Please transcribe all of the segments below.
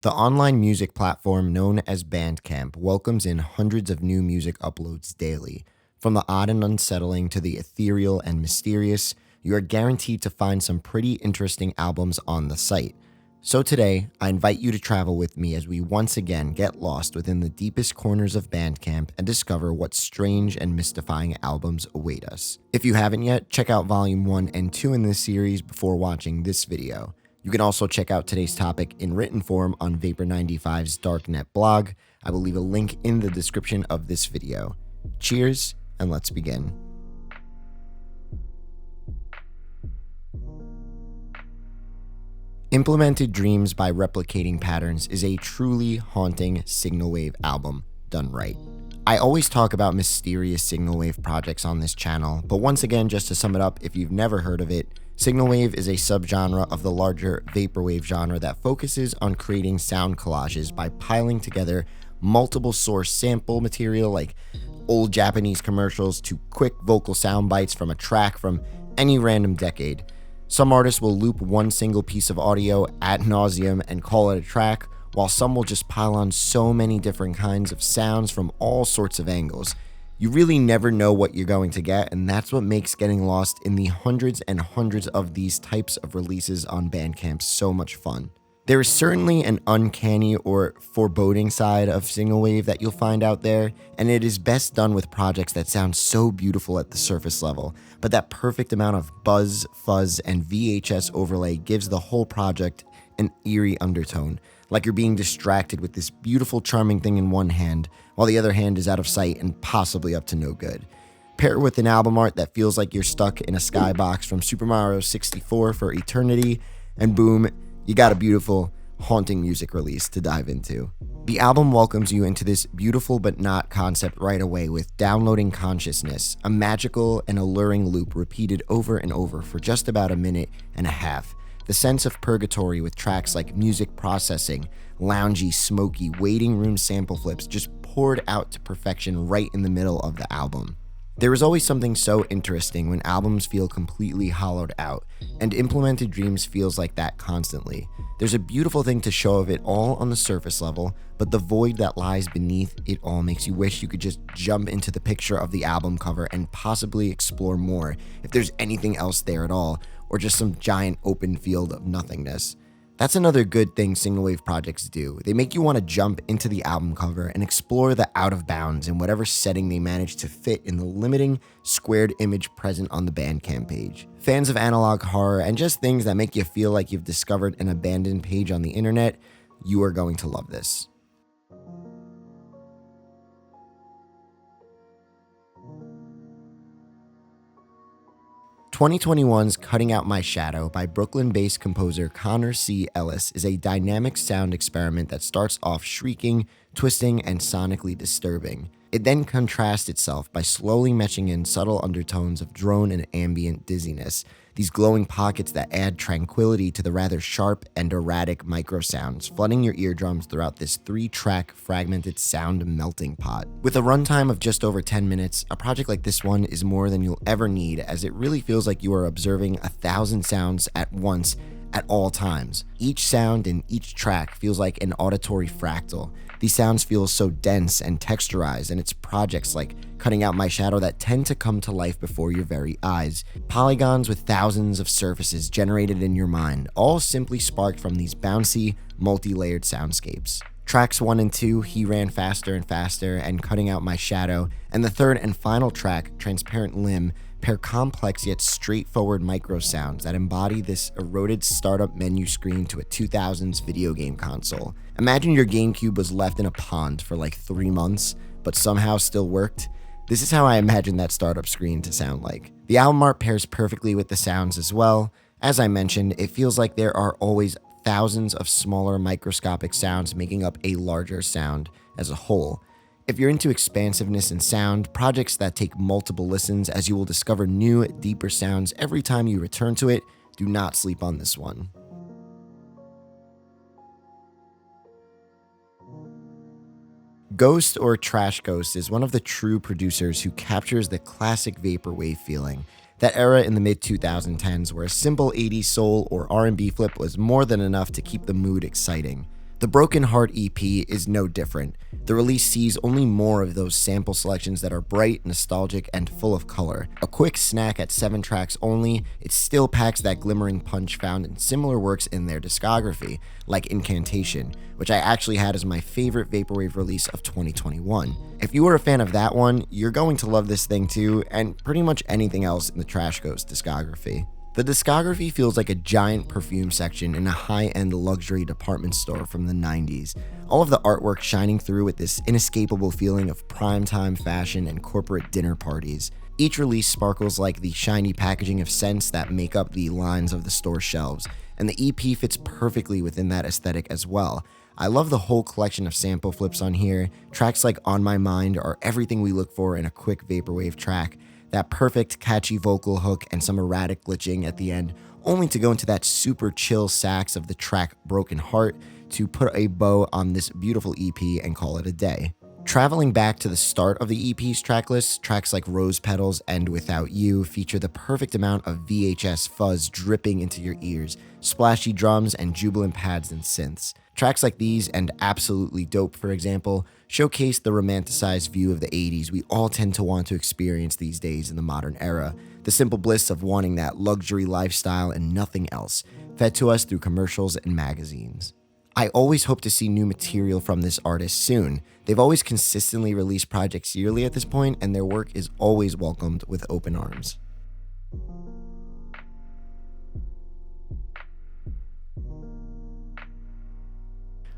The online music platform known as Bandcamp welcomes in hundreds of new music uploads daily. From the odd and unsettling to the ethereal and mysterious, you are guaranteed to find some pretty interesting albums on the site. So today, I invite you to travel with me as we once again get lost within the deepest corners of Bandcamp and discover what strange and mystifying albums await us. If you haven't yet, check out Volume 1 and 2 in this series before watching this video. You can also check out today's topic in written form on Vapor95's Darknet blog. I will leave a link in the description of this video. Cheers, and let's begin. Implemented Dreams by Replicating Patterns is a truly haunting signal wave album done right. I always talk about mysterious signal wave projects on this channel, but once again, just to sum it up, if you've never heard of it, signal wave is a subgenre of the larger vaporwave genre that focuses on creating sound collages by piling together multiple source sample material like old Japanese commercials to quick vocal sound bites from a track from any random decade. Some artists will loop one single piece of audio ad nauseum and call it a track, while some will just pile on so many different kinds of sounds from all sorts of angles. You really never know what you're going to get, and that's what makes getting lost in the hundreds and hundreds of these types of releases on Bandcamp so much fun. There is certainly an uncanny or foreboding side of signal wave that you'll find out there, and it is best done with projects that sound so beautiful at the surface level, but that perfect amount of buzz, fuzz, and VHS overlay gives the whole project an eerie undertone, like you're being distracted with this beautiful, charming thing in one hand, while the other hand is out of sight and possibly up to no good. Pair it with an album art that feels like you're stuck in a skybox from Super Mario 64 for eternity, and boom, you got a beautiful, haunting music release to dive into. The album welcomes you into this beautiful but not concept right away with Downloading Consciousness, a magical and alluring loop repeated over and over for just about a minute and a half. The sense of purgatory with tracks like Music Processing, loungy, smoky, waiting room sample flips just poured out to perfection right in the middle of the album. There is always something so interesting when albums feel completely hollowed out, and Implemented Dreams feels like that constantly. There's a beautiful thing to show of it all on the surface level, but the void that lies beneath it all makes you wish you could just jump into the picture of the album cover and possibly explore more, if there's anything else there at all, or just some giant open field of nothingness. That's another good thing single wave projects do. They make you want to jump into the album cover and explore the out of bounds in whatever setting they manage to fit in the limiting squared image present on the Bandcamp page. Fans of analog horror and just things that make you feel like you've discovered an abandoned page on the internet, you are going to love this. "2021's Cutting Out My Shadow" by Brooklyn-based composer Conor C. Ellis is a dynamic sound experiment that starts off shrieking, twisting, and sonically disturbing. It then contrasts itself by slowly meshing in subtle undertones of drone and ambient dizziness, these glowing pockets that add tranquility to the rather sharp and erratic micro sounds, flooding your eardrums throughout this 3-track fragmented sound melting pot. With a runtime of just over 10 minutes, a project like this one is more than you'll ever need, as it really feels like you are observing 1,000 sounds at once at all times. Each sound in each track feels like an auditory fractal. These sounds feel so dense and texturized, and it's projects like Cutting Out My Shadow that tend to come to life before your very eyes. Polygons with thousands of surfaces generated in your mind, all simply sparked from these bouncy, multi-layered soundscapes. Tracks 1 and 2, He Ran Faster and Faster, and Cutting Out My Shadow, and the third and final track, Transparent Limb, pair complex yet straightforward micro sounds that embody this eroded startup menu screen to a 2000s video game console. Imagine your GameCube was left in a pond for like 3 months, but somehow still worked. This is how I imagine that startup screen to sound like. The album art pairs perfectly with the sounds as well. As I mentioned, it feels like there are always thousands of smaller microscopic sounds making up a larger sound as a whole. If you're into expansiveness in sound, projects that take multiple listens as you will discover new, deeper sounds every time you return to it, do not sleep on this one. Ghost or Trash Ghost is one of the true producers who captures the classic vaporwave feeling, that era in the mid-2010s where a simple 80s soul or R&B flip was more than enough to keep the mood exciting. The Broken Heart EP is no different. The release sees only more of those sample selections that are bright, nostalgic, and full of color. A quick snack at 7 tracks only, it still packs that glimmering punch found in similar works in their discography, like Incantation, which I actually had as my favorite vaporwave release of 2021. If you are a fan of that one, you're going to love this thing too, and pretty much anything else in the Trash Ghost discography. The discography feels like a giant perfume section in a high-end luxury department store from the 90s. All of the artwork shining through with this inescapable feeling of primetime fashion and corporate dinner parties. Each release sparkles like the shiny packaging of scents that make up the lines of the store shelves, and the EP fits perfectly within that aesthetic as well. I love the whole collection of sample flips on here. Tracks like On My Mind are everything we look for in a quick vaporwave track. That perfect, catchy vocal hook and some erratic glitching at the end, only to go into that super chill sax of the track Broken Heart to put a bow on this beautiful EP and call it a day. Traveling back to the start of the EP's tracklist, tracks like Rose Petals and Without You feature the perfect amount of VHS fuzz dripping into your ears, splashy drums, and jubilant pads and synths. Tracks like these and Absolutely Dope, for example, showcase the romanticized view of the 80s we all tend to want to experience these days in the modern era. The simple bliss of wanting that luxury lifestyle and nothing else, fed to us through commercials and magazines. I always hope to see new material from this artist soon. They've always consistently released projects yearly at this point, and their work is always welcomed with open arms.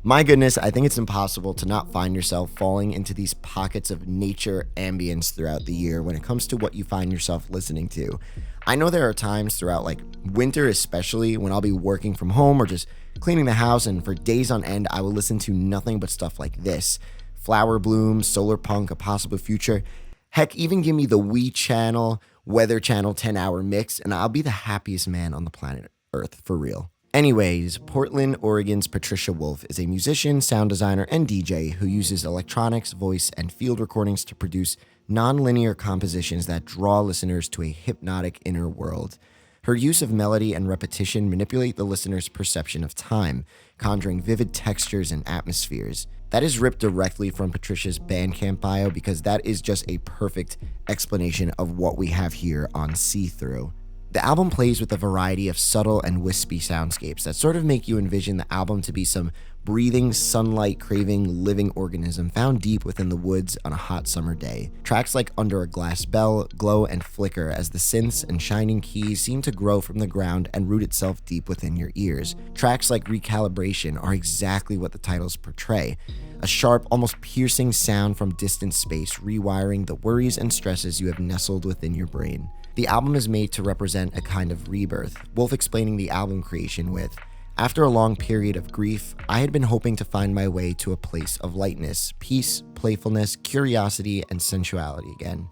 My goodness, I think it's impossible to not find yourself falling into these pockets of nature ambience throughout the year when it comes to what you find yourself listening to. I know there are times throughout, like winter especially, when I'll be working from home or just cleaning the house, and for days on end I will listen to nothing but stuff like this. Flower Bloom, Solar Punk, A Possible Future. Heck, even give me the Wii Channel, Weather Channel 10-hour mix, and I'll be the happiest man on the planet Earth, for real. Anyways, Portland, Oregon's Patricia Wolf is a musician, sound designer, and DJ who uses electronics, voice, and field recordings to produce non-linear compositions that draw listeners to a hypnotic inner world. Her use of melody and repetition manipulate the listener's perception of time, conjuring vivid textures and atmospheres. That is ripped directly from Patricia's Bandcamp bio because that is just a perfect explanation of what we have here on Seethrough. The album plays with a variety of subtle and wispy soundscapes that sort of make you envision the album to be some breathing, sunlight-craving living organism found deep within the woods on a hot summer day. Tracks like Under a Glass Bell glow and flicker as the synths and shining keys seem to grow from the ground and root itself deep within your ears. Tracks like Recalibration are exactly what the titles portray. A sharp, almost piercing sound from distant space, rewiring the worries and stresses you have nestled within your brain. The album is made to represent a kind of rebirth, Wolf explaining the album creation with, "After a long period of grief, I had been hoping to find my way to a place of lightness, peace, playfulness, curiosity, and sensuality again.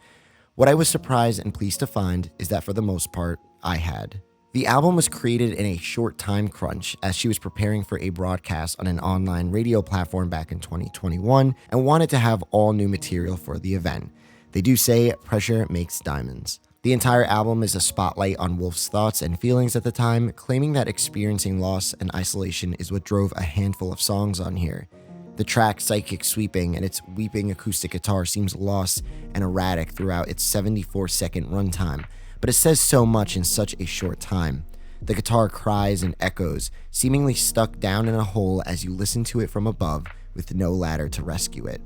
What I was surprised and pleased to find is that for the most part, I had." The album was created in a short time crunch as she was preparing for a broadcast on an online radio platform back in 2021 and wanted to have all new material for the event. They do say pressure makes diamonds. The entire album is a spotlight on Wolf's thoughts and feelings at the time, claiming that experiencing loss and isolation is what drove a handful of songs on here. The track Psychic Sweeping and its weeping acoustic guitar seems lost and erratic throughout its 74-second runtime, but it says so much in such a short time. The guitar cries and echoes, seemingly stuck down in a hole as you listen to it from above with no ladder to rescue it.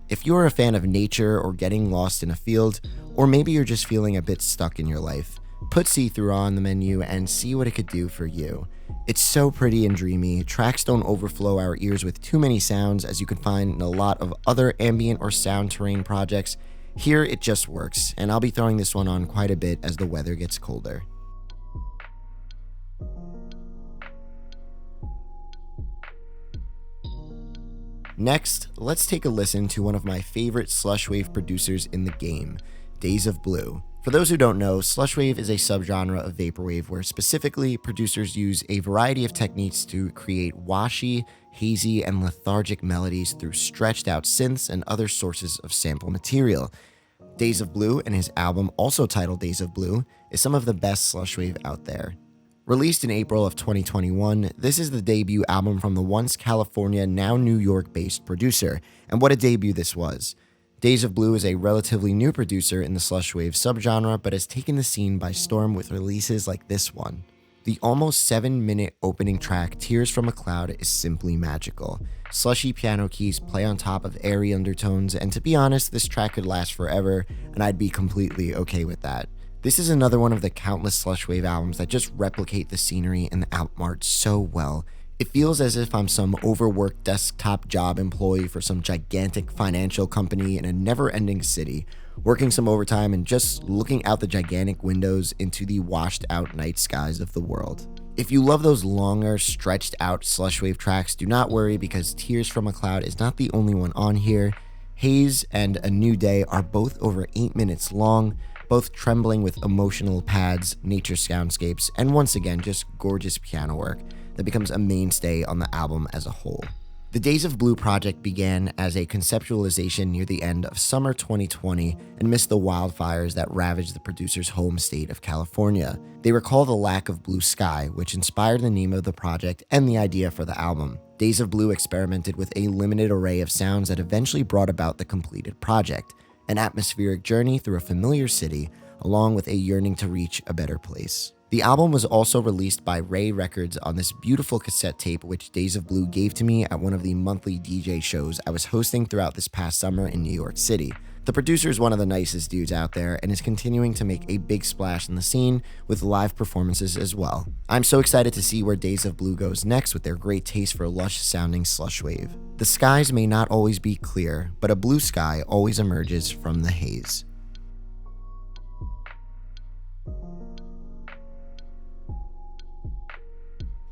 If you're a fan of nature or getting lost in a field, or maybe you're just feeling a bit stuck in your life, put Seethrough on the menu and see what it could do for you. It's so pretty and dreamy, tracks don't overflow our ears with too many sounds as you can find in a lot of other ambient or sound terrain projects. Here it just works, and I'll be throwing this one on quite a bit as the weather gets colder. Next, let's take a listen to one of my favorite slushwave producers in the game, Days of Blue. For those who don't know, slushwave is a subgenre of vaporwave where specifically producers use a variety of techniques to create washy, hazy, and lethargic melodies through stretched out synths and other sources of sample material. Days of Blue and his album, also titled Days of Blue, is some of the best slushwave out there. Released in April of 2021, this is the debut album from the once California, now New York-based producer, and what a debut this was. Days of Blue is a relatively new producer in the slushwave subgenre, but has taken the scene by storm with releases like this one. The almost 7-minute opening track, Tears from a Cloud, is simply magical. Slushy piano keys play on top of airy undertones, and to be honest, this track could last forever, and I'd be completely okay with that. This is another one of the countless slushwave albums that just replicate the scenery and the album art so well. It feels as if I'm some overworked desktop job employee for some gigantic financial company in a never-ending city, working some overtime and just looking out the gigantic windows into the washed-out night skies of the world. If you love those longer, stretched-out slushwave tracks, do not worry because Tears from a Cloud is not the only one on here. Haze and A New Day are both over 8 minutes long, both trembling with emotional pads, nature soundscapes, and once again, just gorgeous piano work that becomes a mainstay on the album as a whole. The Days of Blue project began as a conceptualization near the end of summer 2020 amidst the wildfires that ravaged the producer's home state of California. They recall the lack of blue sky, which inspired the name of the project and the idea for the album. Days of Blue experimented with a limited array of sounds that eventually brought about the completed project, an atmospheric journey through a familiar city, along with a yearning to reach a better place. The album was also released by Ray Records on this beautiful cassette tape which Days of Blue gave to me at one of the monthly DJ shows I was hosting throughout this past summer in New York City. The producer is one of the nicest dudes out there and is continuing to make a big splash in the scene with live performances as well. I'm so excited to see where Days of Blue goes next with their great taste for lush-sounding slushwave. The skies may not always be clear, but a blue sky always emerges from the haze.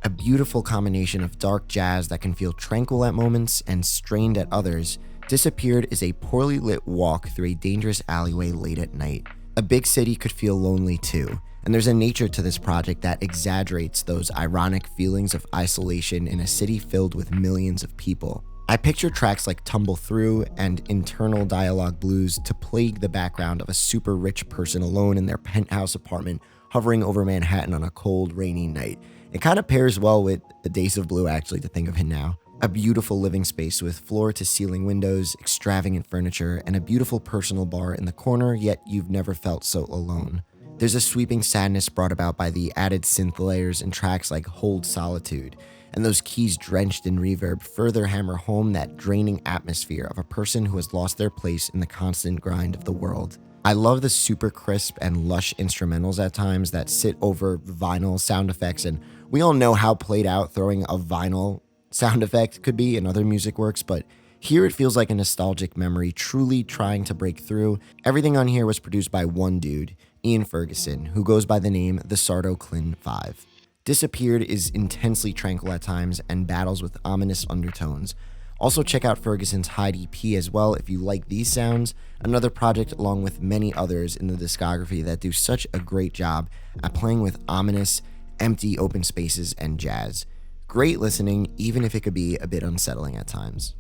A beautiful combination of dark jazz that can feel tranquil at moments and strained at others, Disappeared is a poorly lit walk through a dangerous alleyway late at night. A big city could feel lonely too, and there's a nature to this project that exaggerates those ironic feelings of isolation in a city filled with millions of people. I picture tracks like Tumble Through and Internal Dialogue Blues to plague the background of a super rich person alone in their penthouse apartment hovering over Manhattan on a cold, rainy night. It kind of pairs well with the Days of Blue, actually, to think of it now. A beautiful living space with floor-to-ceiling windows, extravagant furniture, and a beautiful personal bar in the corner, yet you've never felt so alone. There's a sweeping sadness brought about by the added synth layers in tracks like Hold Solitude, and those keys drenched in reverb further hammer home that draining atmosphere of a person who has lost their place in the constant grind of the world. I love the super crisp and lush instrumentals at times that sit over vinyl sound effects, and we all know how played out throwing a vinyl sound effect could be in other music works, but here it feels like a nostalgic memory truly trying to break through. Everything on here was produced by one dude, Ian Ferguson, who goes by the name the Sarto Klyn 5. Disappeared is intensely tranquil at times and battles with ominous undertones. Also check out Ferguson's Hide EP as well if you like these sounds, another project along with many others in the discography that do such a great job at playing with ominous, empty open spaces and jazz. Great listening, even if it could be a bit unsettling at times.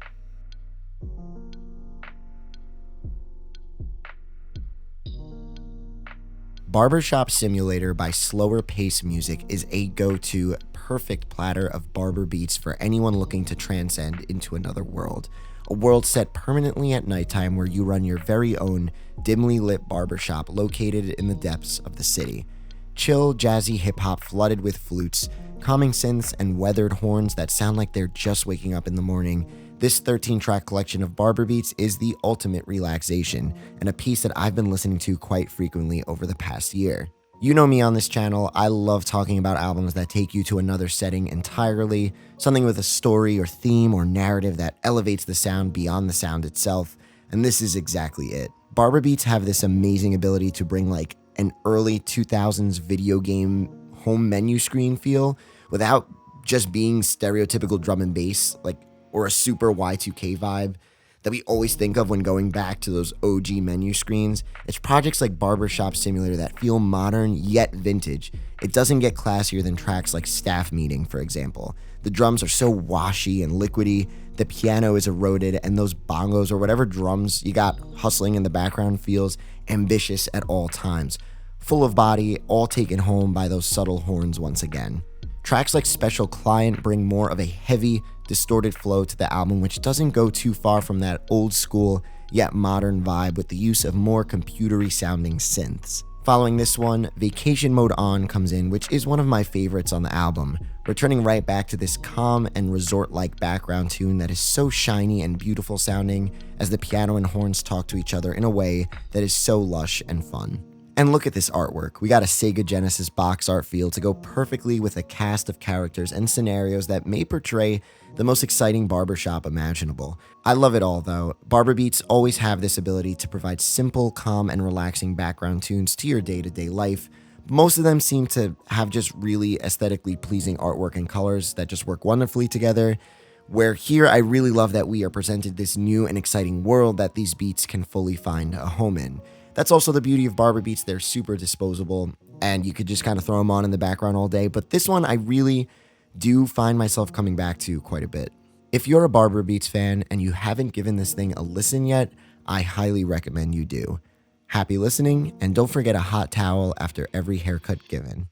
Barbershop Simulator by Slower Pace Music is a go-to perfect platter of barber beats for anyone looking to transcend into another world. A world set permanently at nighttime where you run your very own dimly lit barbershop located in the depths of the city. Chill, jazzy hip-hop flooded with flutes, calming synths, and weathered horns that sound like they're just waking up in the morning. This 13-track collection of barber beats is the ultimate relaxation, and a piece that I've been listening to quite frequently over the past year. You know me on this channel, I love talking about albums that take you to another setting entirely, something with a story or theme or narrative that elevates the sound beyond the sound itself, and this is exactly it. Barber beats have this amazing ability to bring like an early 2000s video game home menu screen feel without just being stereotypical drum and bass, or a super Y2K vibe that we always think of when going back to those OG menu screens. It's projects like Barbershop Simulator that feel modern yet vintage. It doesn't get classier than tracks like Staff Meeting, for example. The drums are so washy and liquidy, the piano is eroded, and those bongos or whatever drums you got hustling in the background feels ambitious at all times. full of body, all taken home by those subtle horns once again. Tracks like Special Client bring more of a heavy, distorted flow to the album, which doesn't go too far from that old school yet modern vibe with the use of more computery sounding synths. Following this one, Vacation Mode On comes in, which is one of my favorites on the album, returning right back to this calm and resort-like background tune that is so shiny and beautiful sounding as the piano and horns talk to each other in a way that is so lush and fun. And look at this artwork. We got a Sega Genesis box art feel to go perfectly with a cast of characters and scenarios that may portray the most exciting barbershop imaginable. I love it all though. Barber beats always have this ability to provide simple, calm, and relaxing background tunes to your day-to-day life. Most of them seem to have just really aesthetically pleasing artwork and colors that just work wonderfully together. Where here I really love that we are presented this new and exciting world that these beats can fully find a home in. That's also the beauty of Barber beats. They're super disposable and you could just kind of throw them on in the background all day. But this one I really do find myself coming back to quite a bit. If you're a Barber beats fan and you haven't given this thing a listen yet, I highly recommend you do. Happy listening, and don't forget a hot towel after every haircut given.